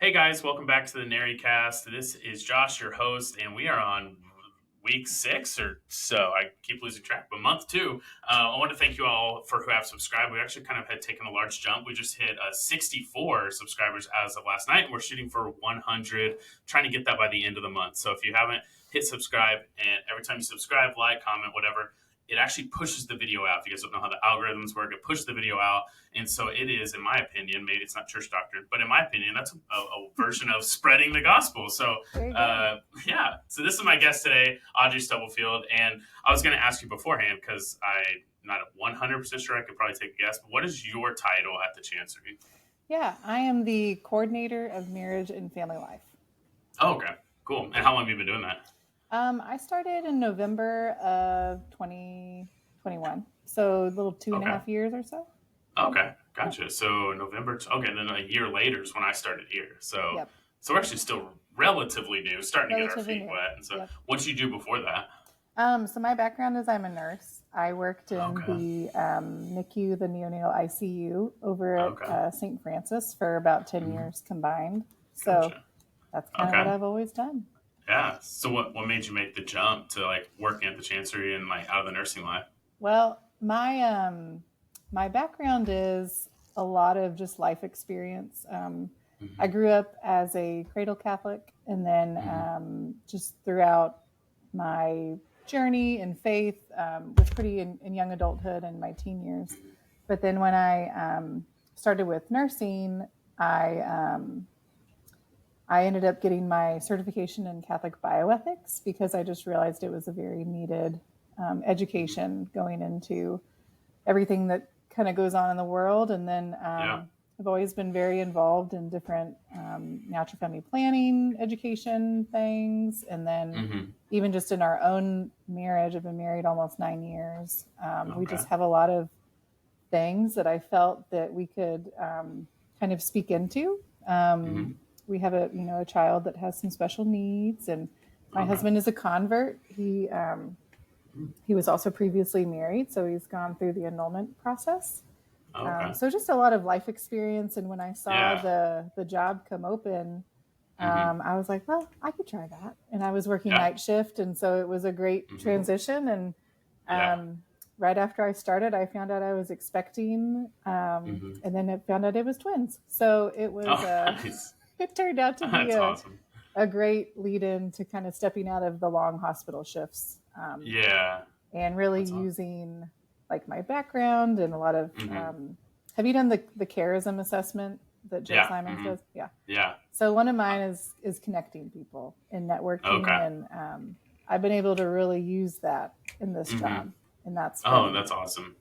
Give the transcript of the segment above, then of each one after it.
Hey guys, welcome back to the Narrycast. This is Josh, your host, and we are on week 6 or so. I keep losing track, but month 2. I want to thank you all for who have subscribed. We actually kind of had taken a large jump. We just hit 64 subscribers as of last night, and we're shooting for 100, trying to get that by the end of the month. So if you haven't, hit subscribe, and every time you subscribe, like, comment, whatever, it actually pushes the video out. If you guys don't know how the algorithms work, it pushes the video out. And so it is, in my opinion, maybe it's not church doctrine, but in my opinion, that's a version of spreading the gospel. So, yeah. So this is my guest today, Audrey Stubblefield. And I was going to ask you beforehand because I'm not 100% sure. I could probably take a guess. But what is your title at the Chancery? Yeah, I am the coordinator of marriage and family life. Oh, okay. Cool. And how long have you been doing that? I started in November of 2021. So a little 2.5 years or so. Okay. Gotcha. So November. Okay. Then a year later is when I started here. So, so we're actually still relatively new, starting to get our feet wet. And so what did you do before that? So my background is I'm a nurse. I worked in the NICU, the neonatal ICU over at St. Francis for about 10 years combined. So that's kind of what I've always done. Yeah. So what made you make the jump to like working at the Chancery and like out of the nursing life? Well, my background is a lot of just life experience. I grew up as a cradle Catholic, and then just throughout my journey in faith, was pretty in young adulthood and my teen years. But then when I started with nursing, I ended up getting my certification in Catholic bioethics because I just realized it was a very needed education going into everything that kind of goes on in the world. And then I've always been very involved in different natural family planning education things. And then even just in our own marriage, I've been married almost 9 years. We just have a lot of things that I felt that we could kind of speak into. We have a child that has some special needs, and my husband is a convert. He was also previously married, so he's gone through the annulment process. So just a lot of life experience. And when I saw the job come open, I was like, well, I could try that. And I was working night shift, and so it was a great transition. And right after I started, I found out I was expecting, and then I found out it was twins. So it was Nice. It turned out to be awesome. a great lead-in to kind of stepping out of the long hospital shifts. And really using like my background and a lot of, have you done the charism assessment that Jill Simons does? Yeah. So one of mine is connecting people and networking. And I've been able to really use that in this job. And that's that's awesome.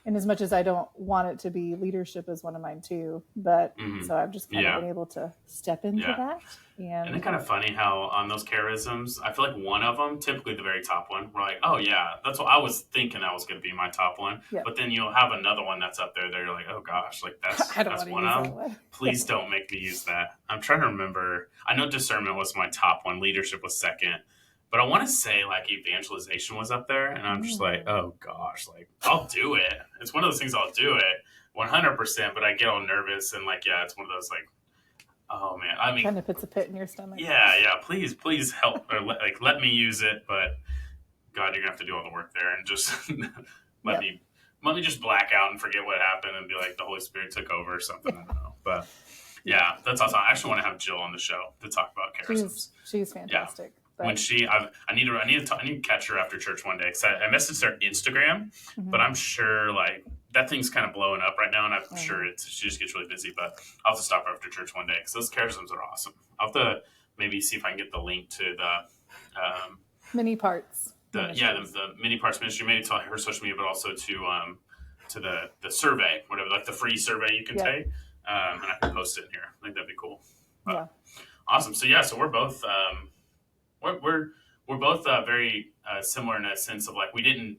And as much as I don't want it to be, leadership is one of mine too. But so I've just kind of been able to step into that. And it's kind of funny how on those charisms, I feel like one of them, typically the very top one, we're like, oh yeah, that's what I was thinking that was going to be my top one. But then you'll have another one that's up there that you're like, oh gosh, like that's one of them. Please don't make me use that. I'm trying to remember. I know discernment was my top one. Leadership was second. But I want to say like evangelization was up there, and I'm just like, oh gosh, like I'll do it. It's one of those things I'll do it 100%, but I get all nervous and like, it's one of those like, oh man, I mean, kind of puts a pit in your stomach. Yeah, please help or let me use it, but God, you're gonna have to do all the work there and just let me just black out and forget what happened and be like the Holy Spirit took over or something. I don't know, but yeah, that's awesome. I actually want to have Jill on the show to talk about charisms. She's fantastic. Yeah. When I need to catch her after church one day. Cause I messaged her Instagram, but I'm sure like that thing's kind of blowing up right now, and I'm sure she just gets really busy. But I'll have to stop her after church one day because those charisms are awesome. I'll have to maybe see if I can get the link to the mini parts. The mini parts ministry. Maybe tell her social media, but also to the survey, whatever, like the free survey you can take, and I can post it in here. I think that'd be cool. Awesome. So so we're both. We're both very similar in a sense of like we didn't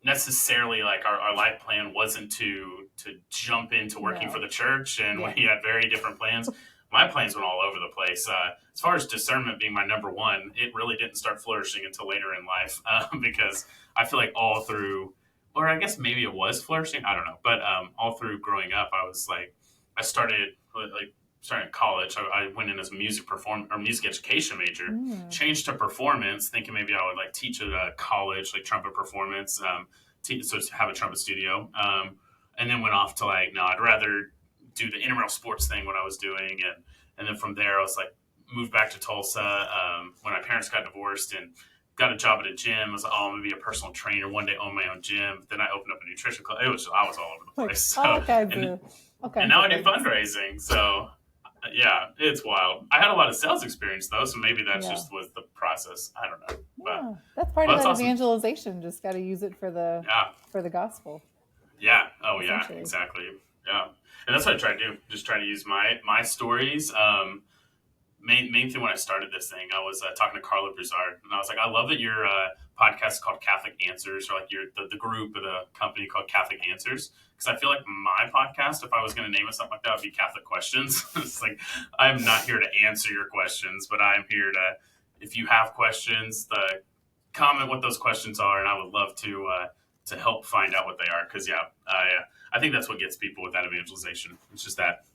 necessarily like our life plan wasn't to jump into working for the church, and we had very different plans. My plans went all over the place. As far as discernment being my number one, it really didn't start flourishing until later in life because I feel like all through, or I guess maybe it was flourishing, I don't know, but all through growing up, I was like, I started like started college, I went in as a music education major, Mm. changed to performance, thinking maybe I would like teach at a college, like trumpet performance, so to have a trumpet studio. And then went off to like, no, I'd rather do the intramural sports thing, what I was doing. And then from there, I was like, moved back to Tulsa when my parents got divorced and got a job at a gym. I was like, oh, I'm going to be a personal trainer, one day own my own gym. Then I opened up a nutrition club. I was all over the Like place. all So, kinds and, of all and kinds now of I do things. fundraising. So yeah, it's wild. I had a lot of sales experience though, so maybe that Yeah. just was the process. I don't know, Yeah, that's part but of that's that awesome. evangelization. Just got to use it for the gospel, Yeah. Oh yeah, essentially. exactly. Yeah, and that's what I try to do. Just try to use my stories. Main thing when I started this thing, I was talking to Carla Broussard, and I was like, I love that your podcast is called Catholic Answers, or like the group of the company called Catholic Answers, because I feel like my podcast, if I was going to name it something like that, would be Catholic Questions. It's like I'm not here to answer your questions, but I'm here to, if you have questions, comment what those questions are, and I would love to help find out what they are. Because yeah, I think that's what gets people with that evangelization. It's just that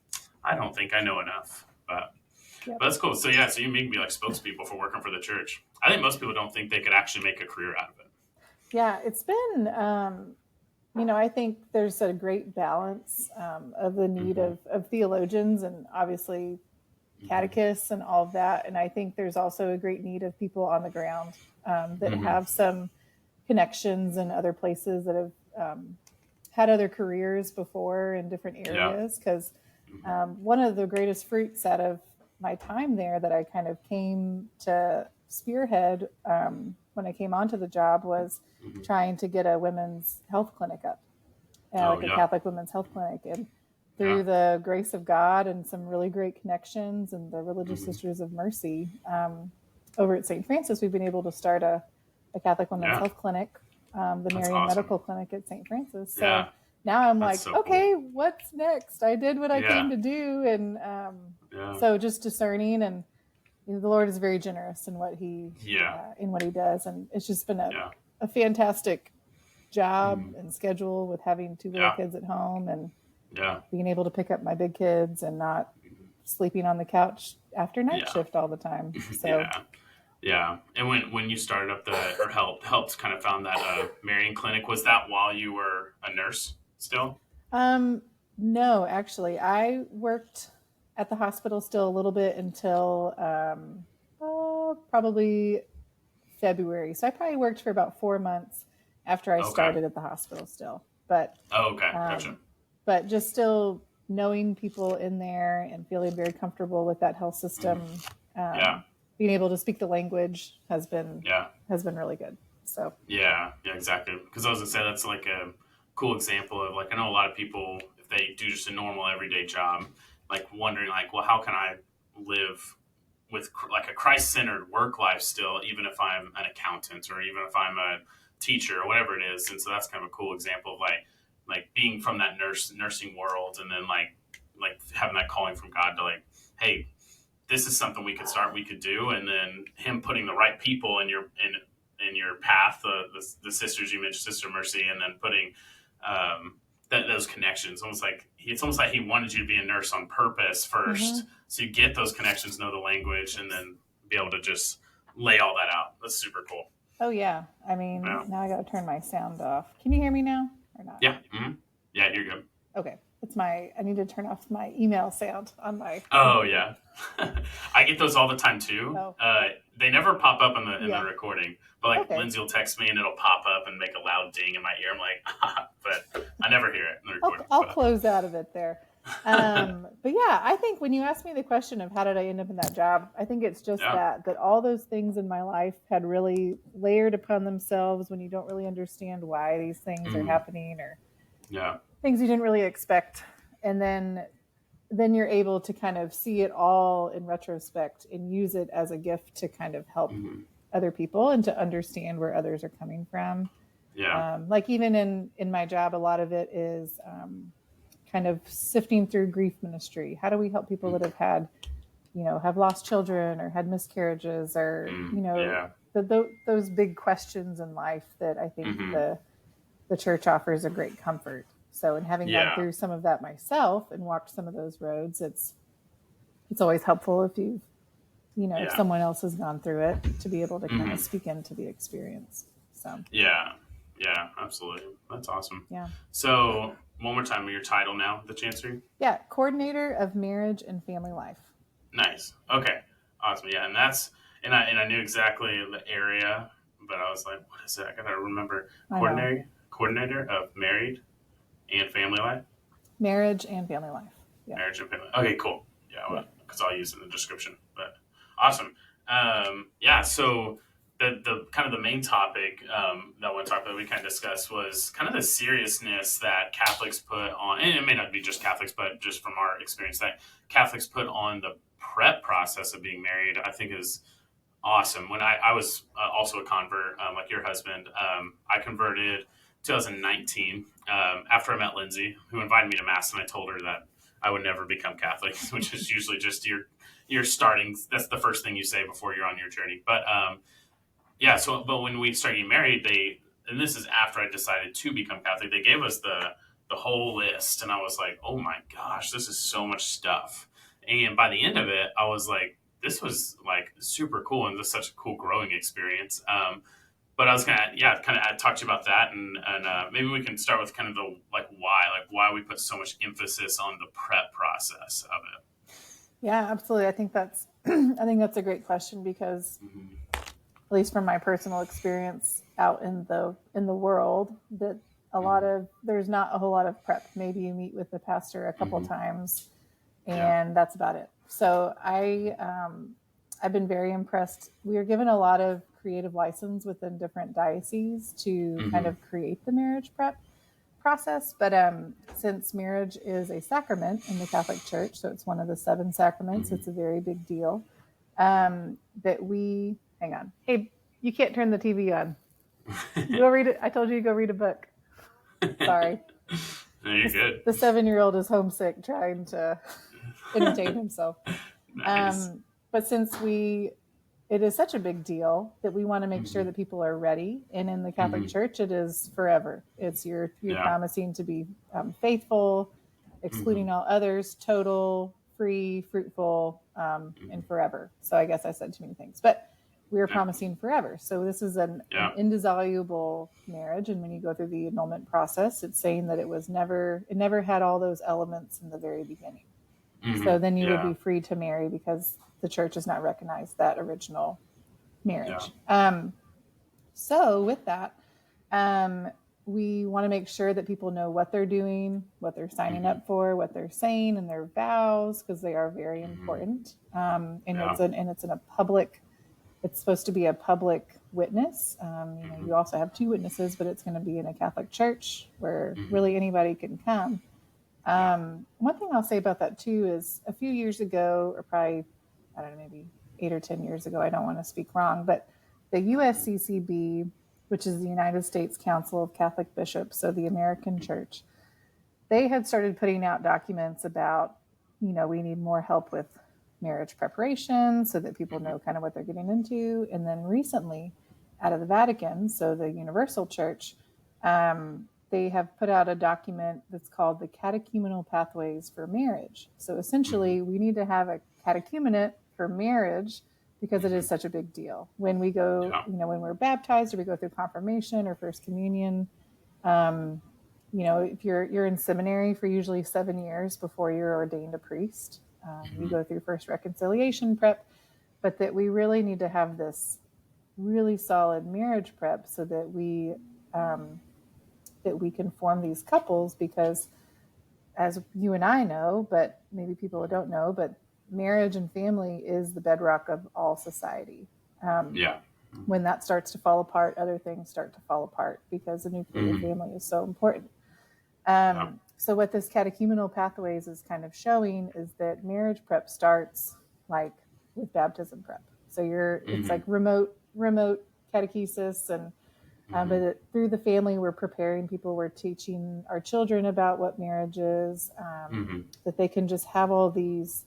I don't think I know enough, Yep. but that's cool. So yeah, so you make me like spokespeople for working for the church. I think most people don't think they could actually make a career out of it. Yeah, it's been, I think there's a great balance of the need Mm-hmm. of theologians and obviously catechists and all of that. And I think there's also a great need of people on the ground that Mm-hmm. have some connections in other places that have had other careers before in different areas. Because one of the greatest fruits out of my time there that I kind of came to spearhead when I came onto the job was trying to get a women's health clinic up, like a Catholic women's health clinic. And through the grace of God and some really great connections and the Religious Sisters of Mercy over at St. Francis, we've been able to start a Catholic women's health clinic, the Marian Medical Clinic at St. Francis. So now I'm like, so okay, cool. what's next? I did what I came to do. And so just discerning, and the Lord is very generous in what he does. And it's just been a fantastic job and schedule with having two little kids at home and being able to pick up my big kids and not sleeping on the couch after night shift all the time. So yeah. And when you started up or helped kind of found that Marian clinic, was that while you were a nurse still? No, actually, I worked at the hospital still a little bit until probably February. So I probably worked for about 4 months after I started at the hospital still. But gotcha. But just still knowing people in there and feeling very comfortable with that health system, being able to speak the language has been really good. So yeah, exactly. Because I was gonna say that's like a cool example of like I know a lot of people if they do just a normal everyday job, like wondering like, well, how can I live with like a Christ-centered work life still, even if I'm an accountant or even if I'm a teacher or whatever it is. And so that's kind of a cool example of like being from that nursing world and then like having that calling from God to like, hey, this is something we could do, and then him putting the right people in your path, the sisters you mentioned, Sister Mercy, and then putting those connections. It's almost like he wanted you to be a nurse on purpose first, so you get those connections, know the language, and then be able to just lay all that out. That's super cool. Oh yeah, I mean now I got to turn my sound off. Can you hear me now or not? Yeah, yeah, you're good. Okay. I need to turn off my email sound on my. Oh yeah, I get those all the time too. Oh. They never pop up in the recording, but like Lindsay will text me and it'll pop up and make a loud ding in my ear. I'm like, but I never hear it in the recording. I'll close out of it there. But yeah, I think when you ask me the question of how did I end up in that job, I think it's just that all those things in my life had really layered upon themselves when you don't really understand why these things are happening or things you didn't really expect. And then you're able to kind of see it all in retrospect and use it as a gift to kind of help other people and to understand where others are coming from. Yeah. Like even in my job, a lot of it is kind of sifting through grief ministry. How do we help people that have had, have lost children or had miscarriages or, those big questions in life that I think the church offers a great comfort. So in having gone through some of that myself and walked some of those roads, it's it's always helpful if if Yeah. someone else has gone through it to be able to kind Hmm. of speak into the experience. So, Yeah. Yeah. Absolutely. That's awesome. yeah. So one more time, your title now, the Chancery. Yeah. Coordinator of Marriage and Family Life. Nice. Okay. Awesome. Yeah, and I knew exactly the area, but I was like, what is it? I gotta remember. I know. Coordinator of married and family life. Marriage and Family Life. Yeah. Marriage and family. Okay, cool. Yeah, Yep. because I'll use it in the description. But awesome. Yeah. So the kind of the main topic that I want to talk about, we kind of discussed, was kind of the seriousness that Catholics put on, and it may not be just Catholics, but just from our experience, that Catholics put on the prep process of being married. I think is awesome. When I was also a convert, like your husband, I converted 2019 after I met Lindsay, who invited me to mass, and I told her that I would never become Catholic, which is usually just your starting. That's the first thing you say before you're on your journey. But yeah, but when we started getting married, and this is after I decided to become Catholic, they gave us the whole list, and I was like, oh my gosh, this is so much stuff. And by the end of it, I was like, this was like super cool and just such a cool growing experience. But I was kind of talk to you about that, and maybe we can start with kind of the why we put so much emphasis on the prep process of it. Yeah, absolutely. I think that's a great question because, Mm-hmm. at least from my personal experience out in the world, that there's not a whole lot of prep. Maybe you meet with the pastor a couple Mm-hmm. times, Yeah. and that's about it. So I've been very impressed. We are given a lot of creative license within different dioceses to kind Mm-hmm. of create the marriage prep process. But since marriage is a sacrament in the Catholic Church, so it's one of the 7 sacraments, Mm-hmm. it's a very big deal. That we hang on. Hey, you can't turn the TV on. Go read it. I told you to go read a book. Sorry. No, you're good. The 7-year-old is homesick, trying to entertain himself. Nice. But since it is such a big deal that we want to make sure Mm-hmm. that people are ready. And in the Catholic Mm-hmm. Church, it is forever. It's you're Yeah. promising to be faithful, Mm-hmm. excluding all others, total, free, fruitful, Mm-hmm. and forever. So I guess I said too many things, but we are Yeah. promising forever. So this is an Yeah. indissoluble marriage. And when you go through the annulment process, it's saying that it never had all those elements in the very beginning. Mm-hmm. So then you would Yeah. be free to marry because the church has not recognized that original marriage. Yeah. So with that, we want to make sure that people know what they're doing, what they're signing Mm-hmm. up for, what they're saying, and their vows, because they are very Mm-hmm. important. And Yeah. it's in a public. It's supposed to be a public witness. Mm-hmm. You also have 2 witnesses, but it's going to be in a Catholic church where Mm-hmm. really anybody can come. Yeah. One thing I'll say about that too is a few years ago, or probably, I don't know, maybe 8 or 10 years ago, I don't want to speak wrong, but the USCCB, which is the United States Council of Catholic Bishops, so the American Church, they had started putting out documents about, we need more help with marriage preparation so that people Mm-hmm. know kind of what they're getting into. And then recently, out of the Vatican, so the Universal Church, they have put out a document that's called the Catechumenal Pathways for Marriage. So essentially, we need to have a catechumenate for marriage because it is such a big deal. When we go, Yeah. when we're baptized or we go through confirmation or first communion, if you're in seminary for usually 7 years before you're ordained a priest, you Mm-hmm. go through first reconciliation prep, but that we really need to have this really solid marriage prep so that we can form these couples, because as you and I know, but maybe people don't know, but marriage and family is the bedrock of all society. Yeah. When that starts to fall apart, other things start to fall apart because the nuclear Mm-hmm. family is so important. Yeah. So what this catechumenal pathways is kind of showing is that marriage prep starts like with baptism prep. So it's like remote catechesis, and but through the family, we're preparing people. We're teaching our children about what marriage is, Mm-hmm. that they can just have all this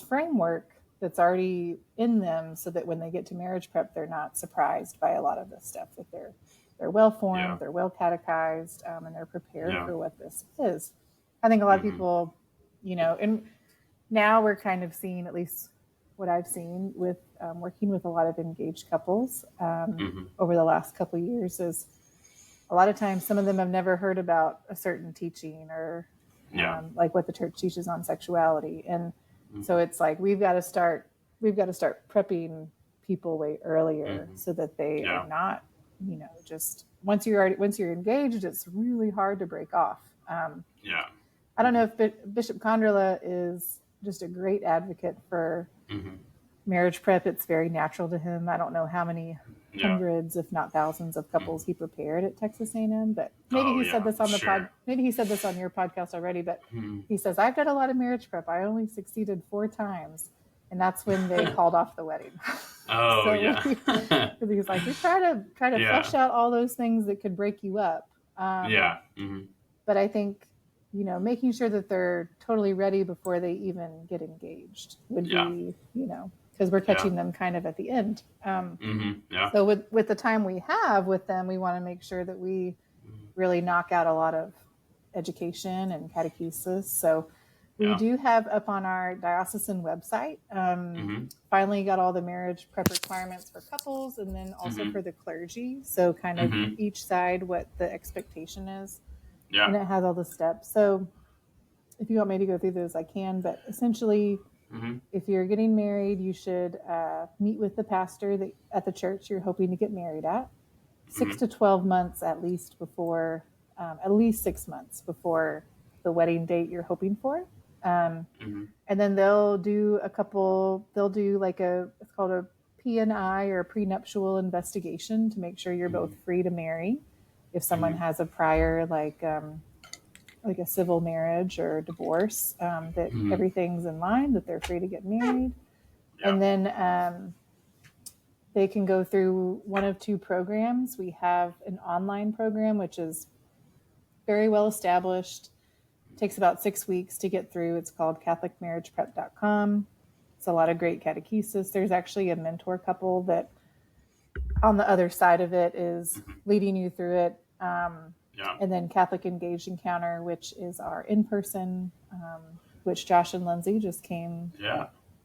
framework that's already in them, so that when they get to marriage prep, they're not surprised by a lot of this stuff. That they're well formed, Yeah. they're well catechized, and they're prepared Yeah. for what this is. I think a lot of Mm-hmm. people, and now we're kind of seeing, at least what I've seen with working with a lot of engaged couples over the last couple of years, is a lot of times some of them have never heard about a certain teaching or like what the church teaches on sexuality. And so it's like, we've got to start prepping people way earlier so that they are not, just once you're engaged, it's really hard to break off. I don't know if Bishop Condrela is just a great advocate for marriage prep. It's very natural to him. I don't know how many hundreds, if not thousands, of couples he prepared at Texas A&M, but maybe he said this on the maybe he said this on your podcast already, but he says, I've done a lot of marriage prep. I only succeeded 4 times. And that's when they called off the wedding. Because he's like, we try to flesh out all those things that could break you up. But I think, making sure that they're totally ready before they even get engaged would be, because we're catching them kind of at the end. So with the time we have with them, we want to make sure that we really knock out a lot of education and catechesis. So we do have up on our diocesan website, finally got all the marriage prep requirements for couples and then also for the clergy. So kind of each side, what the expectation is. And it has all the steps. So if you want me to go through those, I can. But essentially, if you're getting married, you should meet with the pastor at the church you're hoping to get married at. 6 to 12 months at least before, at least 6 months before the wedding date you're hoping for. And then they'll do it's called a P&I, or prenuptial investigation, to make sure you're both free to marry. If someone has a prior, like a civil marriage or divorce, that everything's in line, that they're free to get married. And then they can go through one of 2 programs. We have an online program, which is very well established. Takes about 6 weeks to get through. It's called CatholicMarriagePrep.com. It's a lot of great catechesis. There's actually a mentor couple that on the other side of it is leading you through it. And then Catholic Engaged Encounter, which is our in-person, which Josh and Lindsay just came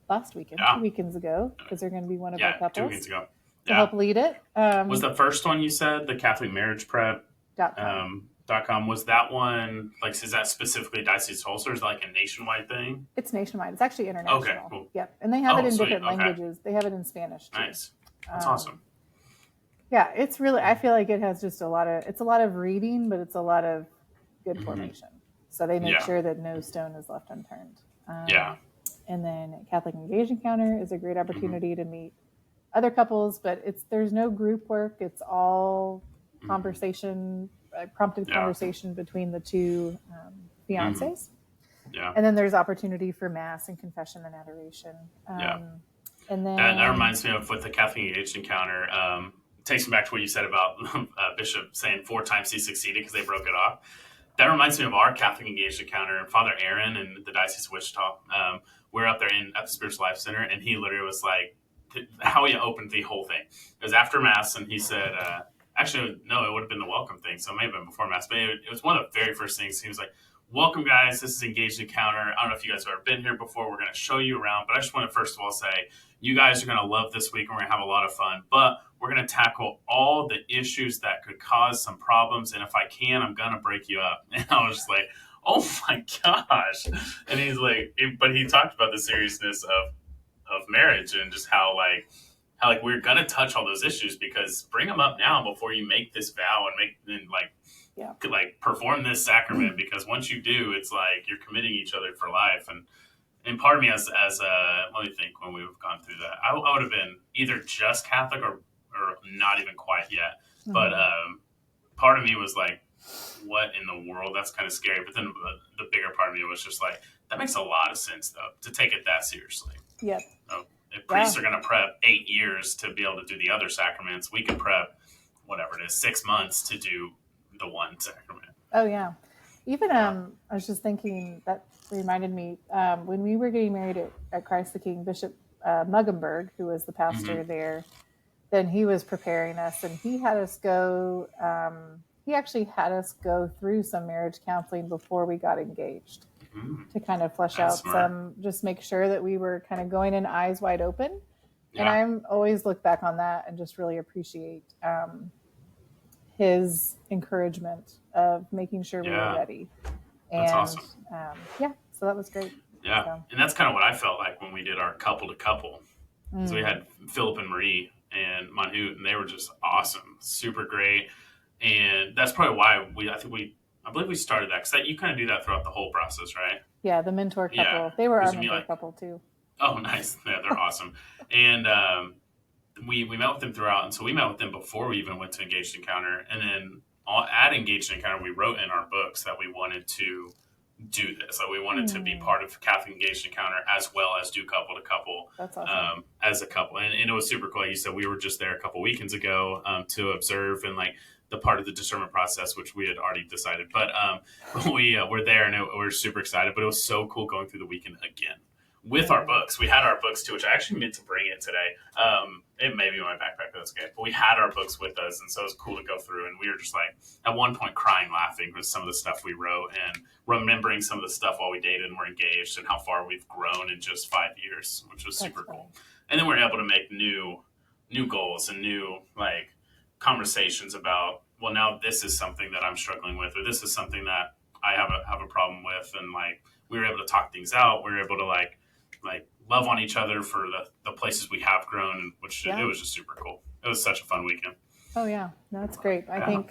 last weekend, 2 weekends ago, because they're going to be one of our couples 2 weeks ago. To help lead it. Was the first one you said, the CatholicMarriagePrep.com, was that one, like, is that specifically Diocese of Tulsa, or is it like a nationwide thing? It's nationwide. It's actually international. Okay, cool. Yep. And they have it in different languages. They have it in Spanish too. Nice. That's awesome. Yeah, it's really, I feel like it has just it's a lot of reading, but it's a lot of good formation. So they make sure that no stone is left unturned. And then Catholic Engaged Encounter is a great opportunity to meet other couples, but there's no group work. It's all conversation, prompted conversation between the 2 fiancés. And then there's opportunity for Mass and confession and adoration. And then that reminds me of, with the Catholic Engaged Encounter, takes me back to what you said about Bishop saying 4 times he succeeded because they broke it off. That reminds me of our Catholic Engaged Encounter, and Father Aaron and the Diocese of Wichita. We're up there at the Spiritual Life Center, and he literally was like, how he opened the whole thing. It was after Mass, and he said, actually, no, it would have been the welcome thing, so it may have been before Mass, but it was one of the very first things. He was like, welcome, guys. This is Engaged Encounter. I don't know if you guys have ever been here before. We're going to show you around, but I just want to first of all say, you guys are going to love this week, and we're going to have a lot of fun, but we're going to tackle all the issues that could cause some problems, and if I can, I'm going to break you up. And I was just like, oh my gosh. And he's like, but he talked about the seriousness of marriage and just how we're going to touch all those issues, because bring them up now before you make this vow and perform this sacrament, because once you do, it's like you're committing each other for life. And part of me as let me think, when we've gone through that, I would have been either just Catholic or not even quite yet. But part of me was like, what in the world? That's kind of scary. But then the bigger part of me was just like, that makes a lot of sense, though, to take it that seriously. Yep. So if priests are going to prep 8 years to be able to do the other sacraments, we can prep whatever it is, 6 months to do the one sacrament. Oh, yeah. Even I was just thinking, that reminded me, when we were getting married at Christ the King, Bishop Muggenberg, who was the pastor there, then he was preparing us, and he had us go, he actually had us go through some marriage counseling before we got engaged. to kind of flesh That's out smart. just make sure that we were kind of going in eyes wide open. And Yeah. I'm always look back on that and just really appreciate his encouragement of making sure we were Yeah. ready. That's And awesome. yeah, so that was great. Yeah. So, And that's kind of what I felt like when we did our couple to couple. Because we mm, had Philip and Marie and Manhoot, and they were just awesome, super great. And that's probably why I believe we started that because you kind of do that throughout the whole process, right? yeah, the mentor Yeah. couple, they were our Because me mentor like, couple too. oh, nice. Yeah, they're awesome. And we met with them throughout. And so we met with them before we even went to Engaged Encounter. And then at Engaged Encounter, we wrote in our books that we wanted to do this. Like we wanted to be Mm, part of Catholic Engaged Encounter as well as do couple to couple that's awesome. as a couple. And it was super cool. You said we were just there a couple weekends ago to observe and like the part of the discernment process, which we had already decided. But we were there and we were super excited. But it was so cool going through the weekend again with our Mm, books. We had our books too, which I actually meant to bring it today. It may be in my backpack, but that's okay. But we had our books with us, and so it was cool to go through. And we were just like, at one point, crying, laughing with some of the stuff we wrote, and remembering some of the stuff while we dated and were engaged, and how far we've grown in just 5 years, which was that's super funny. cool. And then we are able to make new goals and new like conversations about, well, now this is something that I'm struggling with, or this is something that I have a problem with, and like we were able to talk things out. We were able to like love on each other for the places we have grown, which it Yeah. was just super cool. It was such a fun weekend. Oh yeah, no, that's great. Yeah.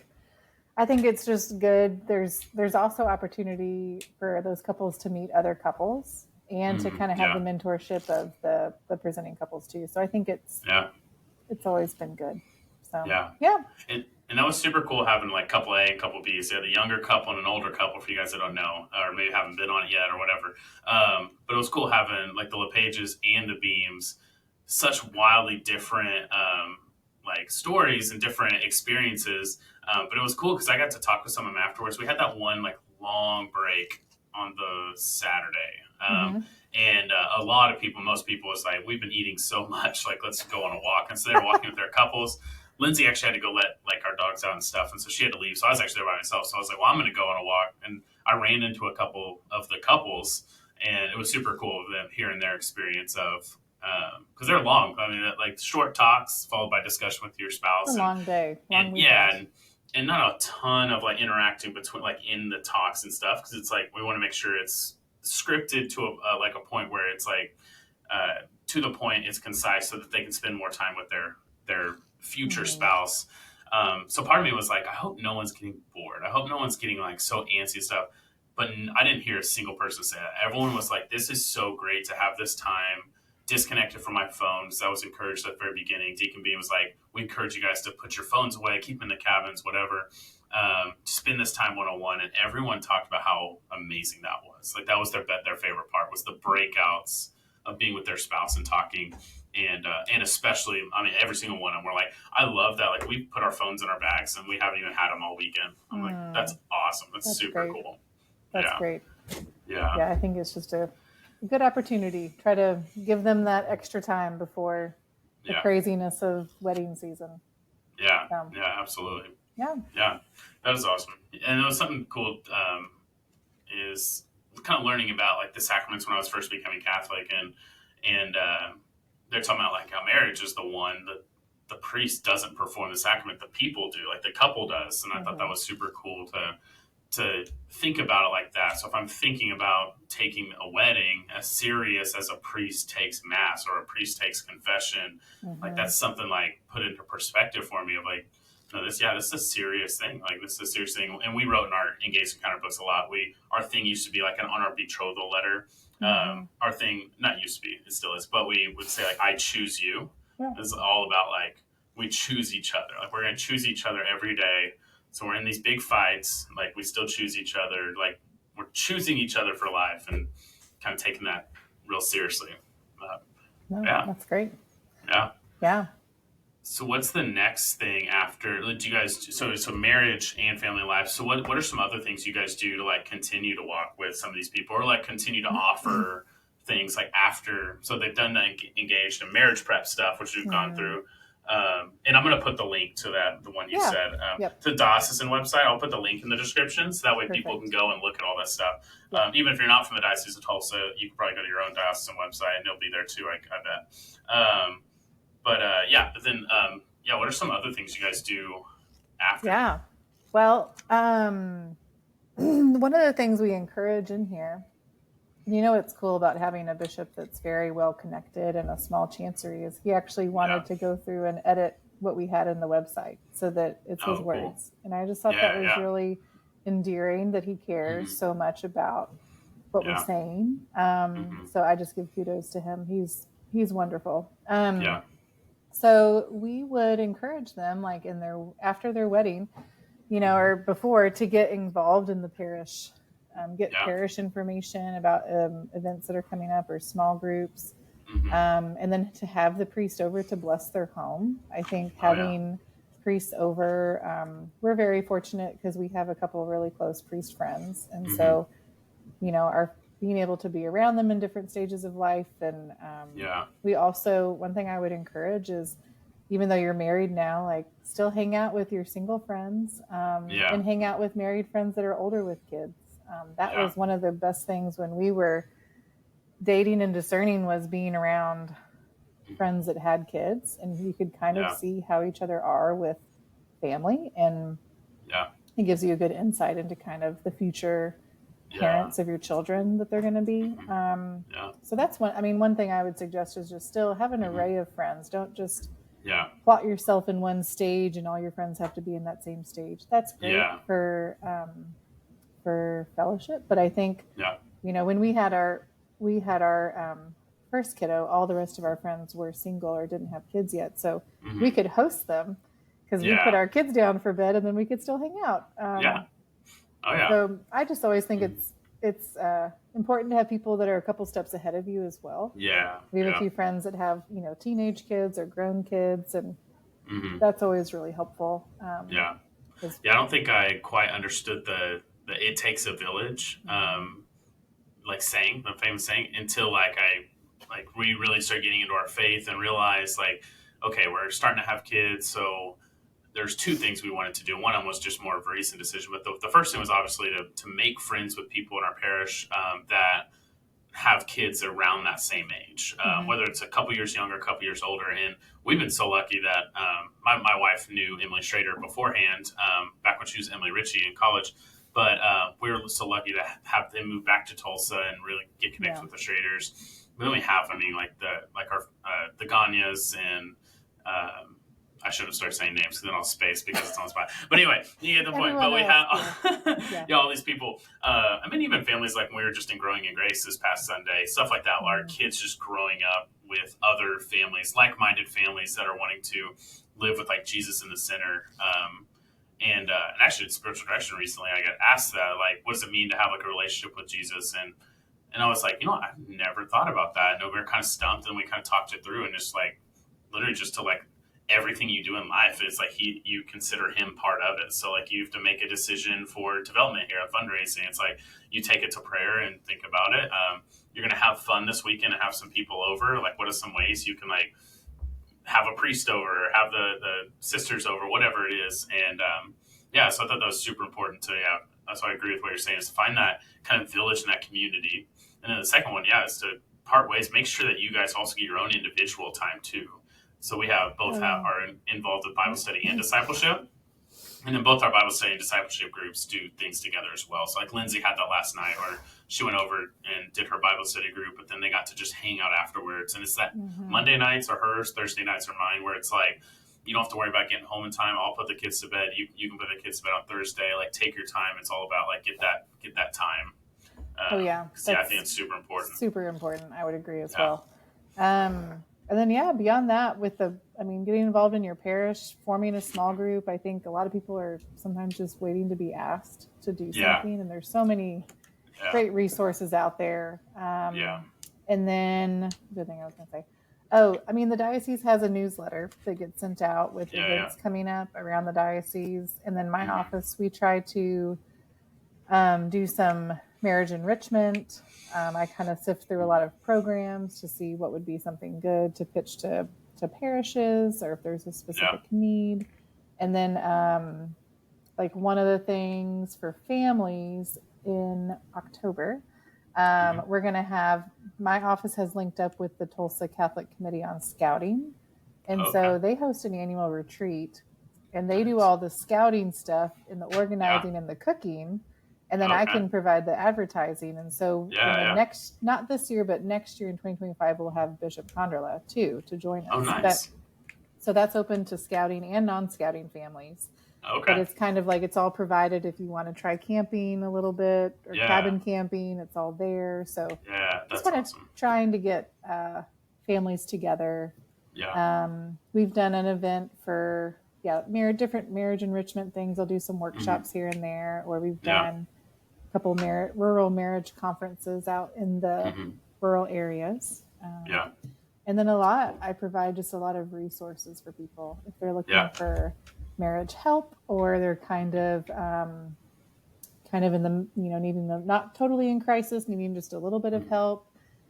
I think it's just good. There's also opportunity for those couples to meet other couples and to kind of have the Yeah. mentorship of the presenting couples too. So I think Yeah. it's always been good. So Yeah. yeah. And that was super cool having like couple A and couple B. So you had the younger couple and an older couple for you guys that don't know, or maybe haven't been on it yet or whatever. But it was cool having like the LePages and the Beams, such wildly different like stories and different experiences. But it was cool because I got to talk with some of them afterwards. We had that one like long break on the Saturday. Mm-hmm. And a lot of people, most people, was like, we've been eating so much, like let's go on a walk. And so they were walking with their couples. Lindsay actually had to go let like our dogs out and stuff, and so she had to leave. So I was actually there by myself. So I was like, "Well, I'm going to go on a walk," and I ran into a couple of the couples, and it was super cool of them hearing their experience of because they're long. I mean, like short talks followed by discussion with your It's spouse, a long day, long and yeah, weekend. and not a ton of like interacting between like in the talks and stuff because it's like we want to make sure it's scripted to like a point where it's like to the point, it's concise, so that they can spend more time with their future Mm-hmm. spouse. So part of me was like, I hope no one's getting bored. I hope no one's getting like so antsy and stuff. But I didn't hear a single person say that. Everyone was like, "This is so great to have this time disconnected from my phone." Because I was encouraged at the very beginning. Deacon B was like, "We encourage you guys to put your phones away, keep them in the cabins, whatever. Spend this time 101." And everyone talked about how amazing that was. Like that was their favorite part was the breakouts of being with their spouse and talking, and especially, I mean, every single one of them were like, I love that. Like we put our phones in our bags and we haven't even had them all weekend. I'm like, that's Mm, awesome. That's that's super great. cool. That's Yeah, great. yeah, Yeah, I think it's just a good opportunity. Try to give them that extra time before the yeah, craziness of wedding season. yeah, So yeah, absolutely. yeah. Yeah, that is awesome. And it was something cool. Is kind of learning about like the sacraments when I was first becoming Catholic, and they're talking about like how marriage is the one that the priest doesn't perform the sacrament, the people do, like the couple does, and I thought that Mm-hmm. was super cool to think about it like that. So if I'm thinking about taking a wedding as serious as a priest takes mass or a priest takes confession, like Mm-hmm. that's something like put into perspective for me of like, no, this is a serious thing. Like this is a serious thing. And we wrote in our engaged encounter books a lot. Our thing used to be like on our betrothal letter. Mm-hmm. Our thing not used to be, it still is, but we would say like I choose you. Yeah. It's all about like we choose each other. Like we're gonna choose each other every day. So we're in these big fights, like we still choose each other. Like we're choosing each other for life and kind of taking that real seriously. Uh, No, yeah, that's great. yeah. Yeah. So what's the next thing after? Do you guys so marriage and family life? So what are some other things you guys do to like continue to walk with some of these people, or like continue to offer things like after? So they've done the engaged and marriage prep stuff, which we've gone Mm-hmm. through. And I'm going to put the link to the one you said, to the diocesan website. I'll put the link in the description so that way people can go and look at all that stuff. Even if you're not from the Diocese of Tulsa, you can probably go to your own diocesan website and it'll be there too, I bet. But then, what are some other things you guys do after? Yeah. Well, one of the things we encourage in here, what's cool about having a bishop that's very well connected and a small chancery is he actually wanted to go through and edit what we had in the website so that it's his words. And I just thought that was really endearing that he cares so much about what we're saying. So I just give kudos to him. He's wonderful. So we would encourage them, like after their wedding, or before, to get involved in the parish, get parish information about events that are coming up or small groups, and then to have the priest over to bless their home. I think having priests over, we're very fortunate because we have a couple of really close priest friends, and so our being able to be around them in different stages of life. And we also, one thing I would encourage is, even though you're married now, like still hang out with your single friends, and hang out with married friends that are older with kids. That was one of the best things when we were dating and discerning, was being around friends that had kids, and you could kind of see how each other are with family, and it gives you a good insight into kind of the future parents of your children that they're going to be. So that's one thing I would suggest is just still have an array of friends. Don't just plot yourself in one stage and all your friends have to be in that same stage. That's great for fellowship, but I think when we had our first kiddo, all the rest of our friends were single or didn't have kids yet, so we could host them because we put our kids down for bed and then we could still hang out. So I just always think it's important to have people that are a couple steps ahead of you as well. We have a few friends that have teenage kids or grown kids, and that's always really helpful. I don't think I quite understood the "it takes a village" the famous saying, until we really started getting into our faith and realized okay, we're starting to have kids, so there's two things we wanted to do. One of them was just more of a recent decision, but the first thing was obviously to make friends with people in our parish that have kids around that same age, whether it's a couple years younger, a couple years older. And we've been so lucky that my wife knew Emily Schrader beforehand, back when she was Emily Ritchie in college. But we were so lucky to have them move back to Tulsa and really get connected with the Schraders. We only have, the Ganyas and I should have started saying names because then I'll space because it's on the spot. But anyway, you get the point. But we have all these people. Even families like when we were just in Growing in Grace this past Sunday, stuff like that. Our kids just growing up with other families, like-minded families that are wanting to live with Jesus in the center. And actually, in spiritual direction recently, I got asked that, what does it mean to have a relationship with Jesus? And I was like, I've never thought about that. And we were kind of stumped, and we kind of talked it through, and just literally just to everything you do in life is you consider him part of it. So you have to make a decision for development here at fundraising. It's you take it to prayer and think about it. You're going to have fun this weekend and have some people over. What are some ways you can have a priest over or have the sisters over, whatever it is. And so I thought that was super important to, that's why I agree with what you're saying, is to find that kind of village and that community. And then the second one, is to part ways, make sure that you guys also get your own individual time too. So we have are involved with Bible study and discipleship. And then both our Bible study and discipleship groups do things together as well. So Lindsay had that last night, or she went over and did her Bible study group, but then they got to just hang out afterwards. And it's that Monday nights are hers, Thursday nights are mine, where it's you don't have to worry about getting home in time. I'll put the kids to bed. You can put the kids to bed on Thursday. Take your time. It's all about get that time. I think it's super important. Super important. I would agree as well. And then, beyond that, getting involved in your parish, forming a small group, I think a lot of people are sometimes just waiting to be asked to do something. And there's so many great resources out there. And then the thing I was going to say, the diocese has a newsletter that gets sent out with events coming up around the diocese. And then my office, we try to do some marriage enrichment, I kind of sift through a lot of programs to see what would be something good to pitch to parishes, or if there's a specific need. And then like one of the things for families in October, we're going to have, my office has linked up with the Tulsa Catholic Committee on Scouting. And so they host an annual retreat, and they do all the scouting stuff and the organizing and the cooking. And then I can provide the advertising. And so in the next, not this year, but next year in 2025, we'll have Bishop Conderla too to join us. Oh, nice. So that's open to scouting and non-scouting families. But it's kind of like, it's all provided if you want to try camping a little bit, or cabin camping, it's all there. So that's kind awesome. of trying to get families together. We've done an event for different marriage enrichment things. I'll do some workshops here and there, or we've done a couple rural marriage conferences out in the rural areas. And then I provide just a lot of resources for people if they're looking for marriage help, or they're kind of in the, needing them, not totally in crisis, needing just a little bit of help,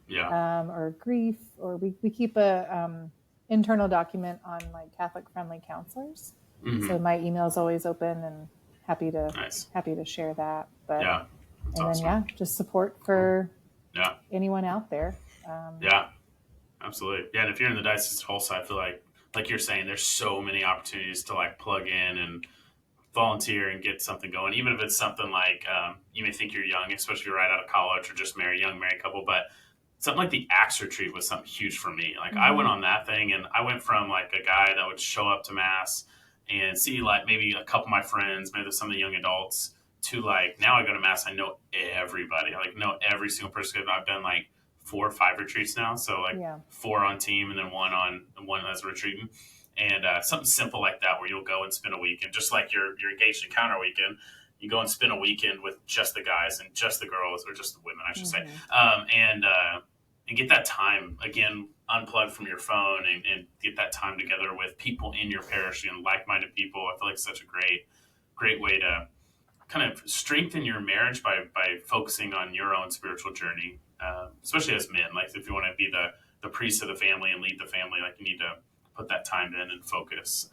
or grief, or we keep a internal document on like Catholic friendly counselors. So my email is always open, and happy to share that. But and awesome. Then just support for anyone out there. Absolutely. Yeah, and if you're in the Diocese of Tulsa, I feel like you're saying, there's so many opportunities to like plug in and volunteer and get something going. Even if it's something like, you may think you're young, especially if you're right out of college or just young married couple, but something like the Acts retreat was something huge for me. Like I went on that thing, and I went from like a guy that would show up to Mass and see like maybe a couple of my friends, maybe some of the young adults, to like, now I go to Mass, I know everybody. I like know every single person. I've done like 4 or 5 retreats now. So like 4 on team, and then one as a retreating. And something simple like that, where you'll go and spend a weekend, just like your engaged encounter weekend. You go and spend a weekend with just the guys and just the girls, or just the women, I should say. And get that time, again, unplug from your phone, and get that time together with people in your parish and like-minded people. I feel like such a great way to kind of strengthen your marriage by focusing on your own spiritual journey, especially as men. Like if you want to be the priest of the family and lead the family, like you need to put that time in and focus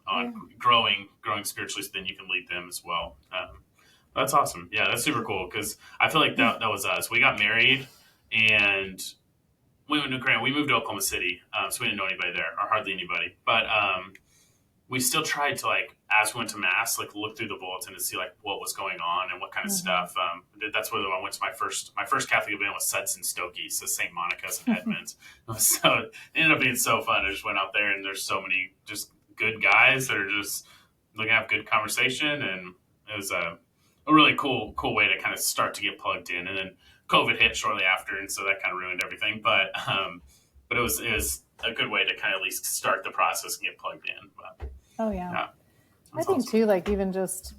on growing spiritually, so then you can lead them as well. That's awesome. Yeah, that's super cool, because I feel like that was us. We got married, and we moved to Oklahoma City, so we didn't know anybody there, or hardly anybody. But we still tried to, like, as we went to Mass, like look through the bulletin and see like what was going on and what kind of stuff. That's where I went to my first Catholic event was Sudson Stokey, so St. Monica's in Edmonds. So it ended up being so fun. I just went out there, and there's so many just good guys that are just looking to have good conversation, and it was a really cool way to kind of start to get plugged in. And then COVID hit shortly after, and so that kind of ruined everything. But it was a good way to kind of at least start the process and get plugged in. But I think too, like even just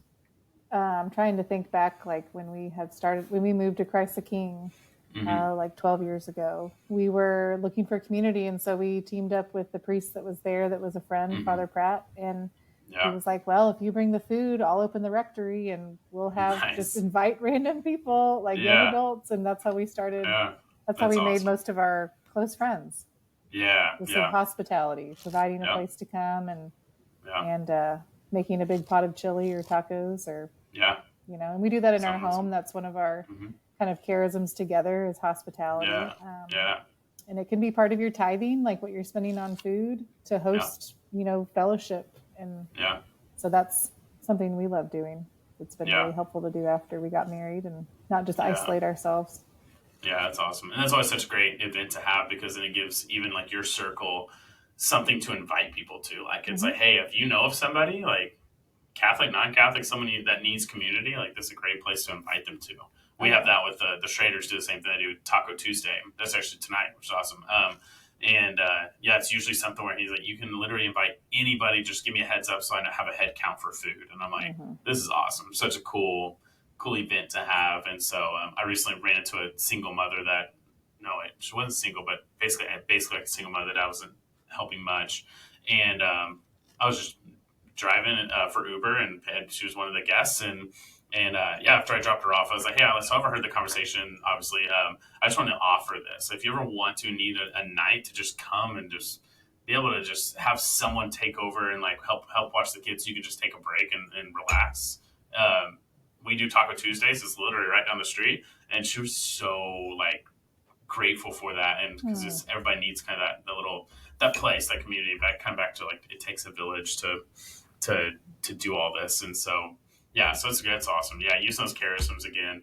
trying to think back, like when we moved to Christ the King, like 12 years ago, we were looking for a community. And so we teamed up with the priest that was there, that was a friend, Father Pratt. And he was like, well, if you bring the food, I'll open the rectory, and we'll have just invite random people, like young adults. And that's how we started. That's how we made most of our close friends. Just hospitality, providing a place to come, and making a big pot of chili or tacos, or and we do that in our home. That's one of our kind of charisms together, is hospitality. And it can be part of your tithing, like what you're spending on food, to host fellowship. And so that's something we love doing. It's been really helpful to do after we got married, and not just isolate ourselves. Yeah, that's awesome. And that's always such a great event to have, because then it gives even like your circle something to invite people to. Like it's like, hey, if you know of somebody, like Catholic, non-Catholic, someone that needs community, like this is a great place to invite them to. We have that with the Schraders do the same thing. They do Taco Tuesday. That's actually tonight, which is awesome. It's usually something where he's like, you can literally invite anybody, just give me a heads up so I have a head count for food. And I'm like, this is awesome. Such a cool event to have. And so I recently ran into a single mother she wasn't single, but basically like a single mother that I wasn't helping much. And I was just driving for Uber, and she was one of the guests, and And after I dropped her off, I was like, "Hey, Alice, I overheard the conversation. Obviously, I just want to offer this. If you ever want to need a night to just come and just be able to just have someone take over and like help watch the kids, you can just take a break and relax. We do Taco Tuesdays. It's literally right down the street, and she was so like grateful for that, and because everybody needs kind of that place, that community, that kind of back to like it takes a village to do all this, and so so it's good, it's awesome. Yeah, using those charisms again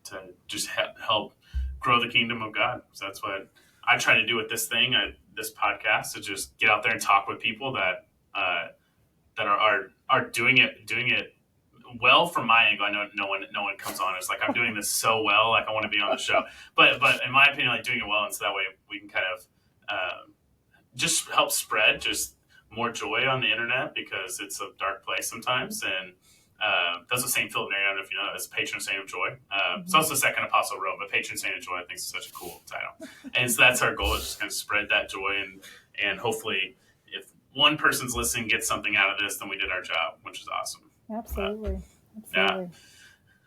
to just help grow the kingdom of God. So that's what I try to do with this thing, this podcast, to just get out there and talk with people that are doing it well from my angle. I know no one comes on. It's like I'm doing this so well, like I want to be on the show. But in my opinion, like doing it well, and so that way we can kind of just help spread just more joy on the internet, because it's a dark place sometimes. And that's what St. Philip Neri, I don't know if you know, is patron saint of joy. It's also the second apostle of Rome, but patron saint of joy I think is such a cool title. And so that's our goal, is just kind of spread that joy, and hopefully if one person's listening gets something out of this, then we did our job, which is awesome. Absolutely. Yeah.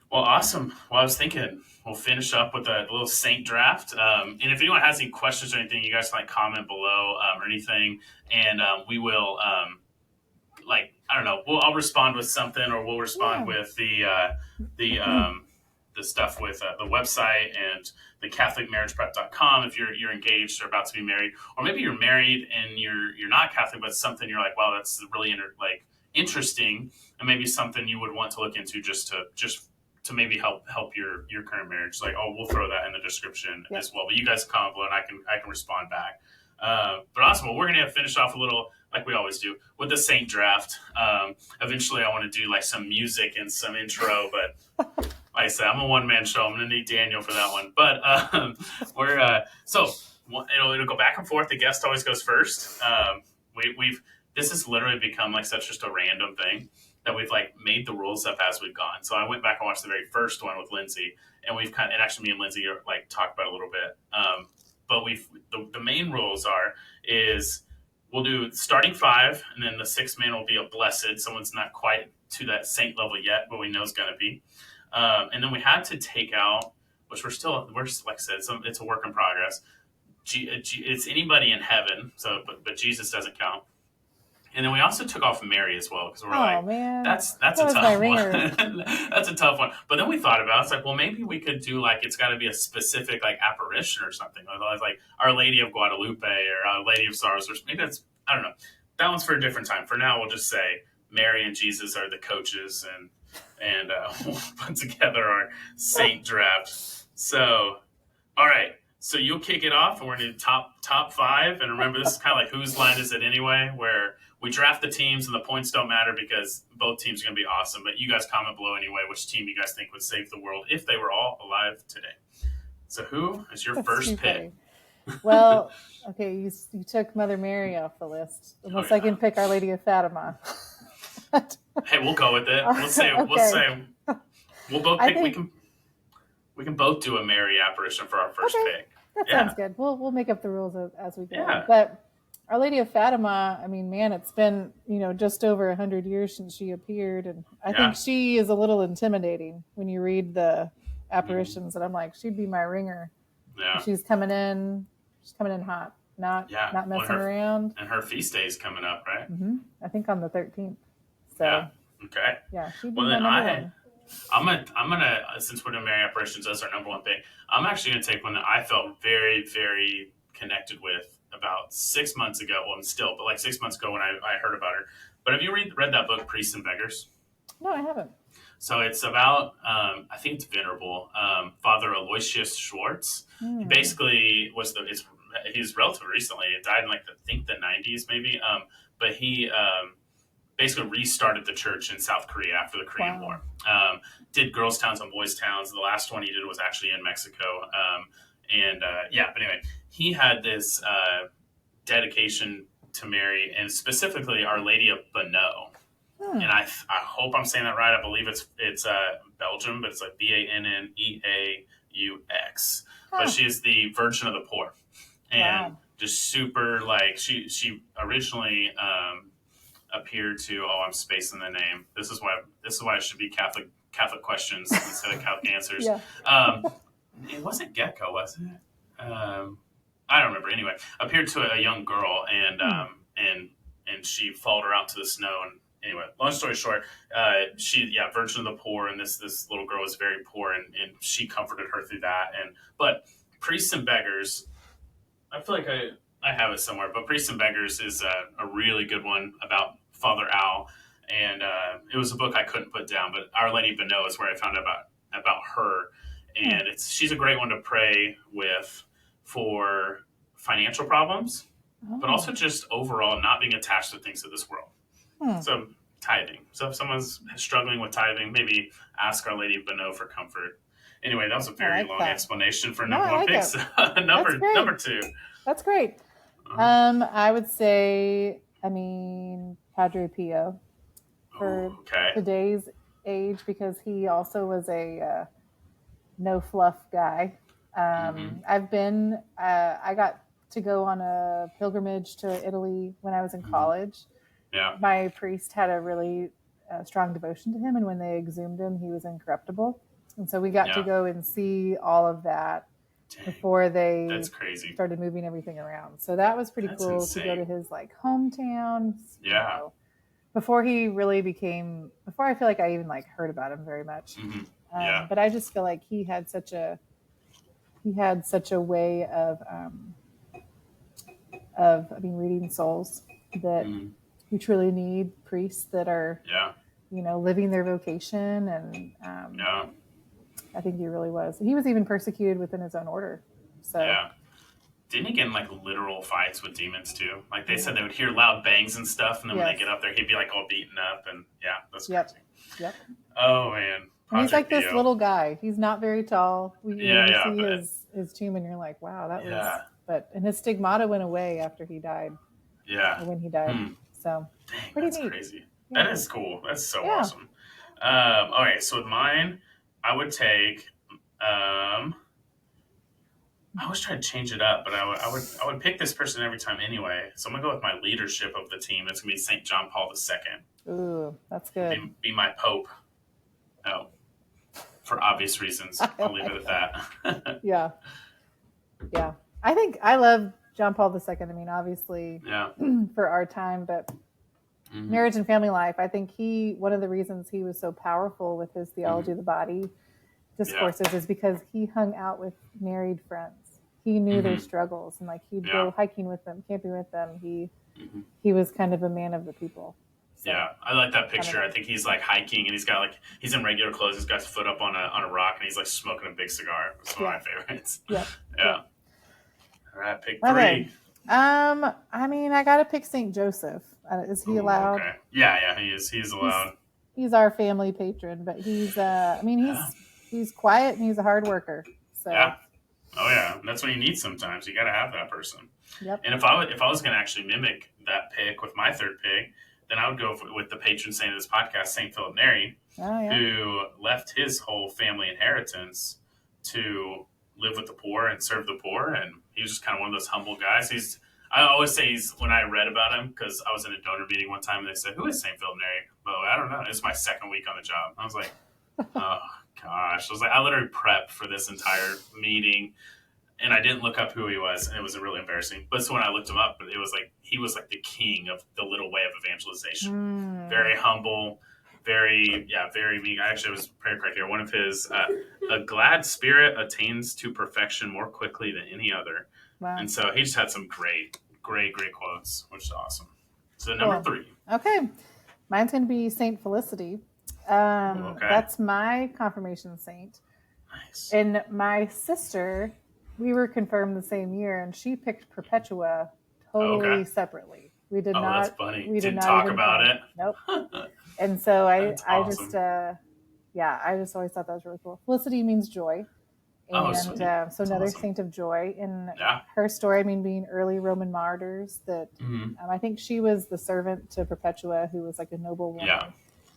Well, awesome. Well, I was thinking we'll finish up with a little saint draft. And if anyone has any questions or anything, you guys can like comment below or anything, and we will I don't know. I'll respond with something, or we'll respond with the stuff with the website and the CatholicMarriagePrep.com if you're engaged or about to be married, or maybe you're married and you're not Catholic, but something you're like, wow, that's really interesting, and maybe something you would want to look into just to maybe help your current marriage. Like, we'll throw that in the description as well. But you guys comment below, and I can respond back. But awesome. Well, we're gonna finish off a little like we always do with the Saint draft. Eventually, I want to do like some music and some intro, but like I said, I'm a one-man show. I'm gonna need Daniel for that one. But it'll go back and forth. The guest always goes first. This has literally become like such just a random thing that we've like made the rules up as we've gone. So I went back and watched the very first one with Lindsay, and and actually me and Lindsay are like talked about it a little bit. But the main rules is we'll do starting five, and then the sixth man will be a blessed. Someone's not quite to that saint level yet, but we know is going to be. And then we had to take out, which we're like I said, it's a work in progress. It's anybody in heaven, but Jesus doesn't count. And then we also took off Mary as well, because we're man. That's a tough one. That's a tough one. But then we thought about it. It's like, well, maybe we could do like, it's got to be a specific like apparition or something. Like Our Lady of Guadalupe or Our Lady of Sorrows, or maybe I don't know. That one's for a different time. For now, we'll just say Mary and Jesus are the coaches, and we'll put together our saint draft. So, all right. So you'll kick it off, and we're going to do top five. And remember, this is kind of like whose line is it anyway, where we draft the teams and the points don't matter because both teams are going to be awesome. But you guys comment below anyway which team you guys think would save the world if they were all alive today. So who is your first pick? Well, okay, you took Mother Mary off the list. Unless I can pick Our Lady of Fatima. Hey, we'll go with it. We'll both pick. We can both do a Mary apparition for our first pick. That sounds good. We'll make up the rules as we go. Yeah. But Our Lady of Fatima, I mean, man, it's been just over 100 years since she appeared, and I think she is a little intimidating when you read the apparitions. And I'm like, she'd be my ringer. Yeah. She's coming in hot, not messing around. And her feast day is coming up, right? Mm-hmm. I think on the 13th. So, yeah. Okay. Yeah. She'd be my number one. I'm gonna since we're doing Mary apparitions as our number one pick, I'm actually gonna take one that I felt very, very connected with about 6 months ago. Well, I'm still, but like 6 months ago when I heard about her. But have you read that book, Priests and Beggars? No, I haven't. So it's about I think it's venerable Father Aloysius Schwartz. He basically he's relatively recently. He died in I think the 90s maybe. But he basically restarted the church in South Korea after the Korean War. Did girls' towns and boys' towns. The last one he did was actually in Mexico. But anyway, he had this dedication to Mary, and specifically Our Lady of Bonneau. And I hope I'm saying that right. I believe it's Belgium, but it's like Banneauux. But she is the Virgin of the Poor, and just super she originally appeared to. Oh, I'm spacing the name. This is why it should be Catholic questions instead of Catholic answers. Yeah. It wasn't Gecko, was it? I don't remember. Anyway, appeared to a young girl, and she followed her out to the snow. And anyway, long story short, Virgin of the Poor, and this little girl was very poor, and she comforted her through that. But Priests and Beggars, I feel like I have it somewhere, but Priests and Beggars is a really good one about Father Al, and it was a book I couldn't put down. But Our Lady Bonneau is where I found out about her, and she's a great one to pray with for financial problems, but also just overall not being attached to things of this world. So tithing. So if someone's struggling with tithing, maybe ask Our Lady of Bonneau for comfort. Anyway, that was a very long explanation for number one picks. number two. That's great. I would say, Padre Pio for today's age, because he also was a no fluff guy. I got to go on a pilgrimage to Italy when I was in college. Yeah. My priest had a really strong devotion to him, and when they exhumed him, he was incorruptible. And so we got to go and see all of that before they started moving everything around. So that was pretty cool to go to his hometown. Yeah. Before he really before I feel like I even heard about him very much. But I just feel like he had such a way of reading souls that we truly need priests that are living their vocation, and I think he really was. He was even persecuted within his own order. So didn't he get in literal fights with demons too? They said they would hear loud bangs and stuff, and then when they get up there, he'd be all beaten up, and that's crazy. Yep. Oh man. And he's this little guy. He's not very tall. You see his tomb, and you're like, wow, that was. But and his stigmata went away after he died. Yeah. Or when he died. So pretty neat. Crazy. Yeah. That is cool. That's so awesome. All right. So with mine, I would take. I always try to change it up, but I would pick this person every time anyway. So I'm gonna go with my leadership of the team. It's gonna be St. John Paul II. Ooh, that's good. Be my Pope. Oh, for obvious reasons. I'll leave it at that. Yeah. I think I love John Paul II. Obviously, for our time, but marriage and family life. I think one of the reasons he was so powerful with his theology of the body discourses is because he hung out with married friends. He knew their struggles, and he'd go hiking with them, camping with them. He was kind of a man of the people. So, I like that picture. I think he's hiking, and he's in regular clothes. He's got his foot up on a rock, and he's smoking a big cigar. It's one of my favorites. Yeah. All right, pick three. Okay. I gotta pick Saint Joseph. Is he allowed? Okay. Yeah, he is. He's allowed. He's our family patron, but he's he's quiet and he's a hard worker. So. Yeah. Oh yeah, that's what you need sometimes. You got to have that person. Yep. And if I was going to actually mimic that pick with my third pick, then I would go with the patron saint of this podcast, Saint Philip Neri, who left his whole family inheritance to live with the poor and serve the poor, and he was just kind of one of those humble guys. I always say when I read about him, because I was in a donor meeting one time, and they said, "Who is Saint Philip Neri?" By the way, I don't know. It's my second week on the job. I was like, oh gosh. I literally prepped for this entire meeting, and I didn't look up who he was, and it was really embarrassing. But so when I looked him up, it was he was the king of the little way of evangelization. Very humble, very meek. I actually was prayer correct here. One of his, a glad spirit attains to perfection more quickly than any other. Wow. And so he just had some great quotes, which is awesome. So number three. Okay. Mine's going to be Saint Felicity. That's my confirmation saint. Nice. And my sister, we were confirmed the same year, and she picked Perpetua totally separately. We did not. That's funny. We didn't talk about it. Nope. And so I awesome. I just always thought that was really cool. Felicity means joy. And so another awesome. Saint of joy. In her story, being early Roman martyrs, that I think she was the servant to Perpetua, who was a noble woman. Yeah.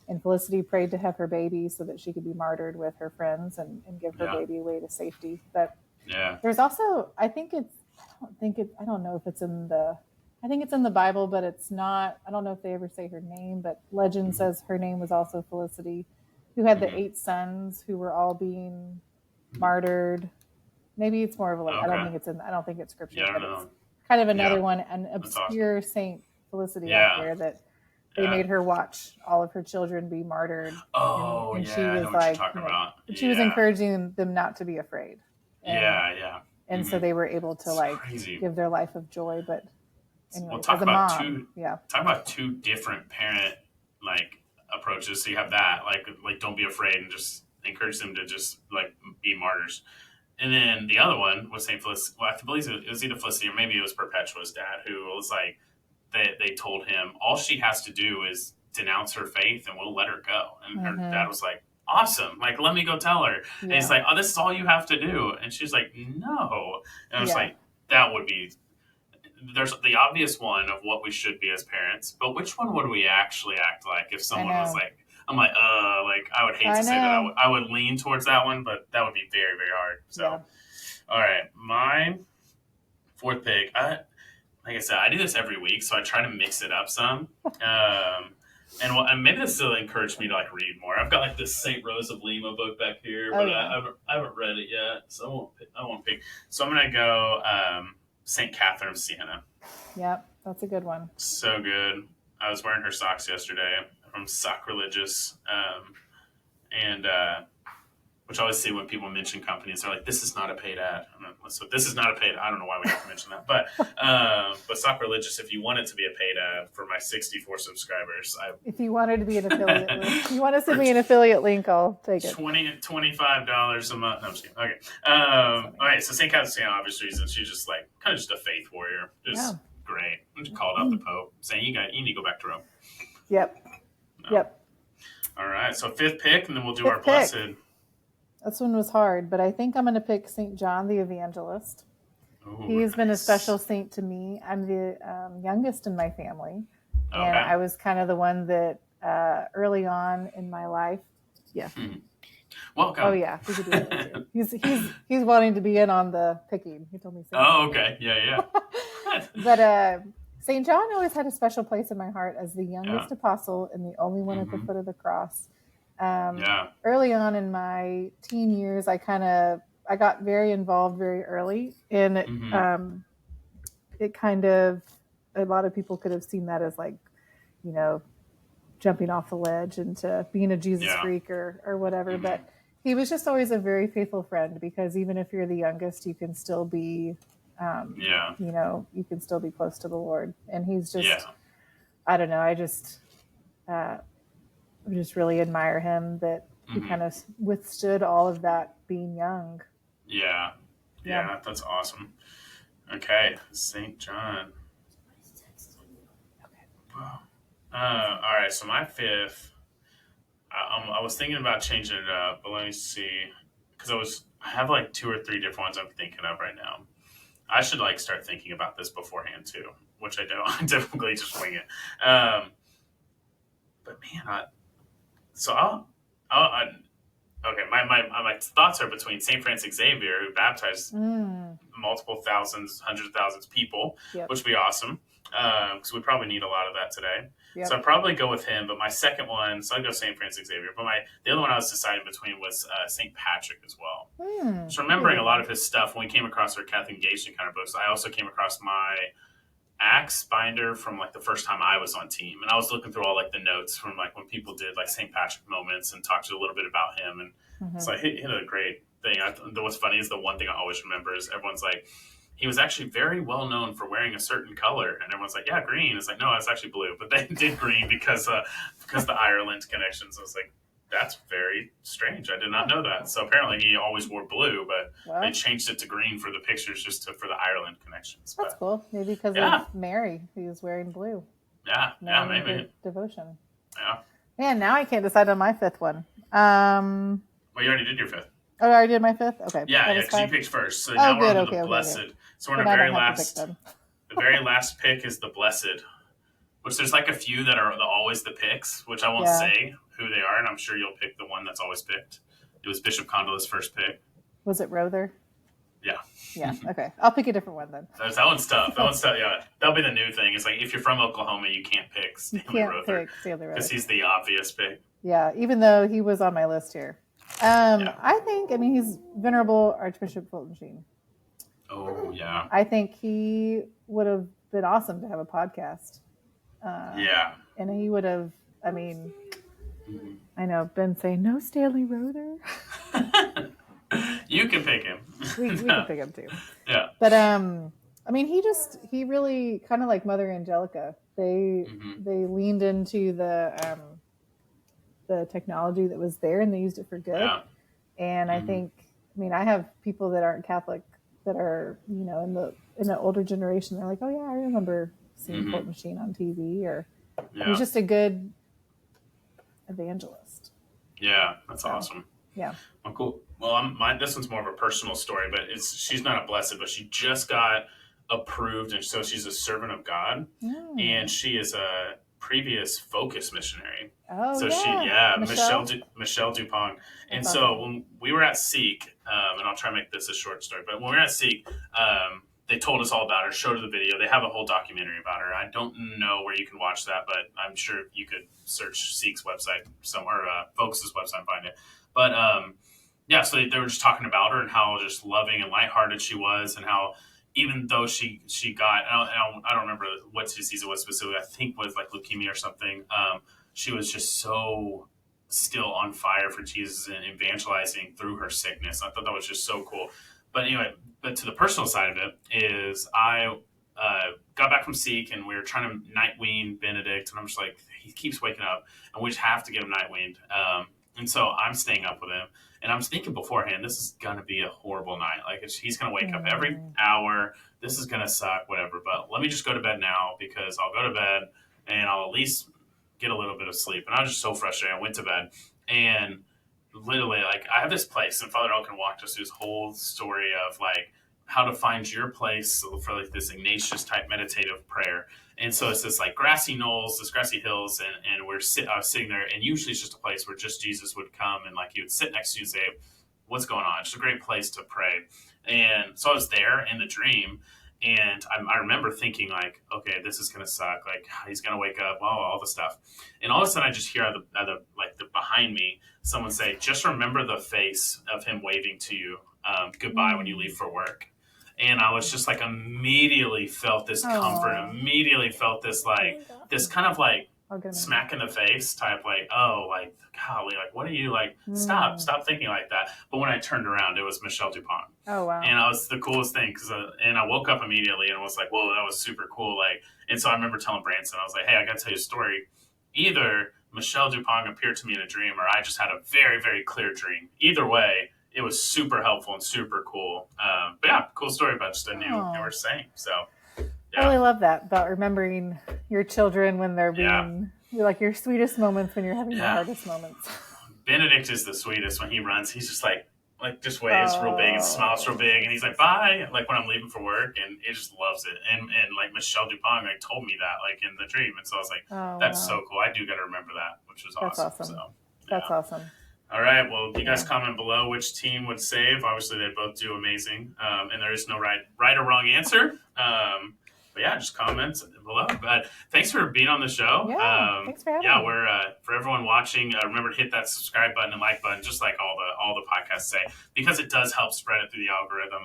And Felicity prayed to have her baby so that she could be martyred with her friends and give her baby away to safety. But there's also, I don't know if it's in the I think it's in the Bible, but it's not. I don't know if they ever say her name, but legend Mm-hmm. says her name was also Felicity, who had the Mm-hmm. 8 sons who were all being martyred. Maybe it's more of a like. I don't Okay. think it's in. I don't think it's Yeah, scripture, I don't but it's know. kind of another Yeah, one, an that's awesome. obscure Saint Felicity out Yeah, there that they yeah. made her watch all of her children be martyred, Oh, and she yeah, I know was what you're like, talking about. she was Yeah, encouraging them not to be afraid, and yeah, yeah. and so Mm-hmm. they were able to It's like crazy. give their life of joy. But We'll anyways, as talk a about mom, two yeah, talk about two different parent like approaches. So you have that like don't be afraid and just encourage them to just like be martyrs. And then the other one was Saint Felicity. Well, I believe it was either Felicity or maybe it was Perpetua's dad who was like they told him all she has to do is denounce her faith and we'll let her go. And her mm-hmm. dad was like, awesome, like let me go tell her. And he's Yeah, like, oh, this is all you have to do. And she's like, no. And I was yeah, like, that would be there's the obvious one of what we should be as parents, but which one would we actually act like if I someone was know, like, I'm like I would hate I to say that know, I would lean towards that one, but that would be very, very hard. yeah, So, all right, my fourth pick. Like I said, I do this every week, so I try to mix it up some. And maybe this will encourage me to like read more. I've got like this Saint Rose of Lima book back here, oh but yeah, I haven't read it yet, so I won't pick. So I'm gonna go Saint Catherine of Siena. yep, that's a good one. So good. I was wearing her socks yesterday from Sacrilegious, and which I always see when people mention companies, they're like, "This is not a paid ad." So this is not a paid. I don't know why we have to mention that, but Sacrilegious, if you want it to be a paid ad for my 64 subscribers, If you wanted to be an affiliate link, if you want to for send me an affiliate link, I'll take it. $25 a month. No, I'm just kidding. Okay. All right. So St. Catherine, obvious reasons, she's just like kind of just a faith warrior, Yeah. just great. Just called out the Pope saying you need to go back to Rome. Yep. No. Yep. All right. So fifth pick, and then we'll do Fifth our pick. blessed. This one was hard, but I think I'm going to pick St. John the Evangelist. Ooh, He's been a nice. special saint to me. I'm the youngest in my family, and Okay. I was kind of the one that early on in my life. Yeah. Welcome. Oh yeah, we could do that. He's wanting to be in on the picking. He told me. Oh, okay. Yeah. But St. John always had a special place in my heart as the youngest Yeah. apostle and the only one at the foot of the cross. Yeah. Early on in my teen years, I got very involved very early, and it kind of, a lot of people could have seen that as like, jumping off the ledge into being a Jesus freak or whatever. But he was just always a very faithful friend, because even if you're the youngest, you can still be, you can still be close to the Lord. And he's just, I don't know, I just really admire him that he kind of withstood all of that being young. Yeah, that's awesome. Okay, St. John. Wow. All right, so my fifth, I was thinking about changing it up, but let me see, because I have like two or three different ones I'm thinking of right now. I should like start thinking about this beforehand too, which I don't. I typically just wing it. But man, okay, my thoughts are between St. Francis Xavier, who baptized multiple thousands, hundreds of thousands of people, which would be awesome, because we probably need a lot of that today. Yep. So I'd probably go with him. But my second one, so I'd go St. Francis Xavier. But the other one I was deciding between was St. Patrick as well. Just remembering a lot of his stuff when we came across our Catholic engagement kind of books. I also came across my Acts binder from like the first time I was on team, and I was looking through all like the notes from like when people did like St. Patrick moments and talked a little bit about him, and so he had a great thing. What's funny is the one thing I always remember is everyone's like, he was actually very well known for wearing a certain color, and everyone's like, yeah, green. It's like, no, it's actually blue, but they did green because the Ireland connections. I was like, that's very strange. I did not know that. So apparently he always wore blue, but they changed it to green for the pictures for the Ireland connections. That's cool. Maybe because of Mary, who was wearing blue. Yeah, maybe. Devotion. Yeah. Man, now I can't decide on my fifth one. Well, you already did your fifth. Oh, I already did my fifth? Okay. Yeah, because you picked first. So now we're on to the blessed. Okay. So we're in the very last. The very last pick is the blessed, which there's like a few that are always the picks, which I won't say who they are, and I'm sure you'll pick the one that's always picked. It was Bishop Condola's first pick. Was it Rother? Yeah. Yeah. Okay. I'll pick a different one then. That one's tough. That one's tough. Yeah, that'll be the new thing. It's like if you're from Oklahoma, you can't pick You Stanley can't Rother pick Stanley because Rother. he's the obvious pick. Yeah, even though he was on my list here. I mean, he's Venerable Archbishop Fulton Sheen. Oh, yeah. I think he would have been awesome to have a podcast. Yeah. And he would have, I mean, I know Ben saying, no Stanley Rother. You can pick him. We can pick him too. Yeah. But, I mean, he really, kind of like Mother Angelica, they leaned into the technology that was there and they used it for good. Yeah. And I think, I mean, I have people that aren't Catholic that are, you know, in the older generation. They're like, oh yeah, I remember seeing Fulton Sheen on TV, or he's just a good evangelist. Yeah, that's awesome. Yeah. Well, cool. Well, this one's more of a personal story, but she's not a blessed, but she just got approved, and so she's a servant of God, and she is a previous Focus missionary. Oh, so yeah. Michelle Dupont. And so when we were at Seek, and I'll try to make this a short story, but when we were at Seek, they told us all about her, showed her the video. They have a whole documentary about her. I don't know where you can watch that, but I'm sure you could search Seek's website somewhere, Focus's website and find it. But yeah, so they were just talking about her and how just loving and lighthearted she was, and how even though she got, I don't remember what disease it was specifically, I think it was like leukemia or something, she was just so still on fire for Jesus and evangelizing through her sickness. I thought that was just so cool. But anyway, but to the personal side of it is I got back from Seek and we were trying to night wean Benedict, and I'm just like, he keeps waking up and we just have to get him night weaned. And so I'm staying up with him. And I was thinking beforehand, this is going to be a horrible night. Like, he's going to wake up every hour. This is going to suck, whatever. But let me just go to bed now, because I'll go to bed and I'll at least get a little bit of sleep. And I was just so frustrated. I went to bed, and literally, like, I have this place, and Father L can walk us through this whole story of, like, how to find your place for, like, this Ignatius type meditative prayer. And so it's this, like, grassy knolls, this grassy hills, and I was sitting there, and usually it's just a place where just Jesus would come and, like, he would sit next to you and say, what's going on? It's just a great place to pray. And so I was there in the dream, and I remember thinking, like, okay, this is going to suck. Like, he's going to wake up, all the stuff. And all of a sudden I just hear behind me, someone say, just remember the face of him waving to you goodbye when you leave for work. And I was just like, immediately felt this comfort, immediately felt this, like, this kind of like smack in the face type, like, oh, like, golly, like, what are you, like, stop thinking like that. But when I turned around, it was Michelle Dupont. Oh, wow. And it was the coolest thing, and I woke up immediately and was like, whoa, that was super cool. Like, and so I remember telling Branson, I was like, hey, I got to tell you a story. Either Michelle Dupont appeared to me in a dream, or I just had a very, very clear dream. Either way, it was super helpful and super cool. But yeah, cool story about just a newer saint. So, yeah. I really love that, about remembering your children when they're being, like, your sweetest moments when you're having the hardest moments. Benedict is the sweetest when he runs. He's just like just waves real big and smiles real big, and he's like, bye, like, when I'm leaving for work, and it just loves it. And like, Michelle Dupont, like, told me that, like, in the dream. And so I was like, that's so cool. I do got to remember that, which was awesome. That's awesome. So, that's awesome. All right. Well, you guys comment below which team would save. Obviously, they both do amazing, and there is no right or wrong answer. But yeah, just comment below. But thanks for being on the show. Yeah, thanks for having me. Yeah, we're for everyone watching. Remember to hit that subscribe button and like button, just like all the podcasts say, because it does help spread it through the algorithm.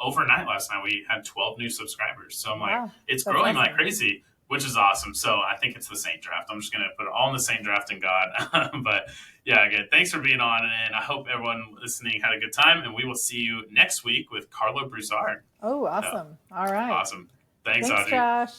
Overnight last night, we had 12 new subscribers, so I'm like, it's growing like crazy, which is awesome. So I think it's the Saint Draft. I'm just going to put it all in the Saint Draft and God. But yeah, again, thanks for being on. And I hope everyone listening had a good time. And we will see you next week with Carlo Broussard. Oh, awesome. All right. Awesome. Thanks, Audrey. Josh.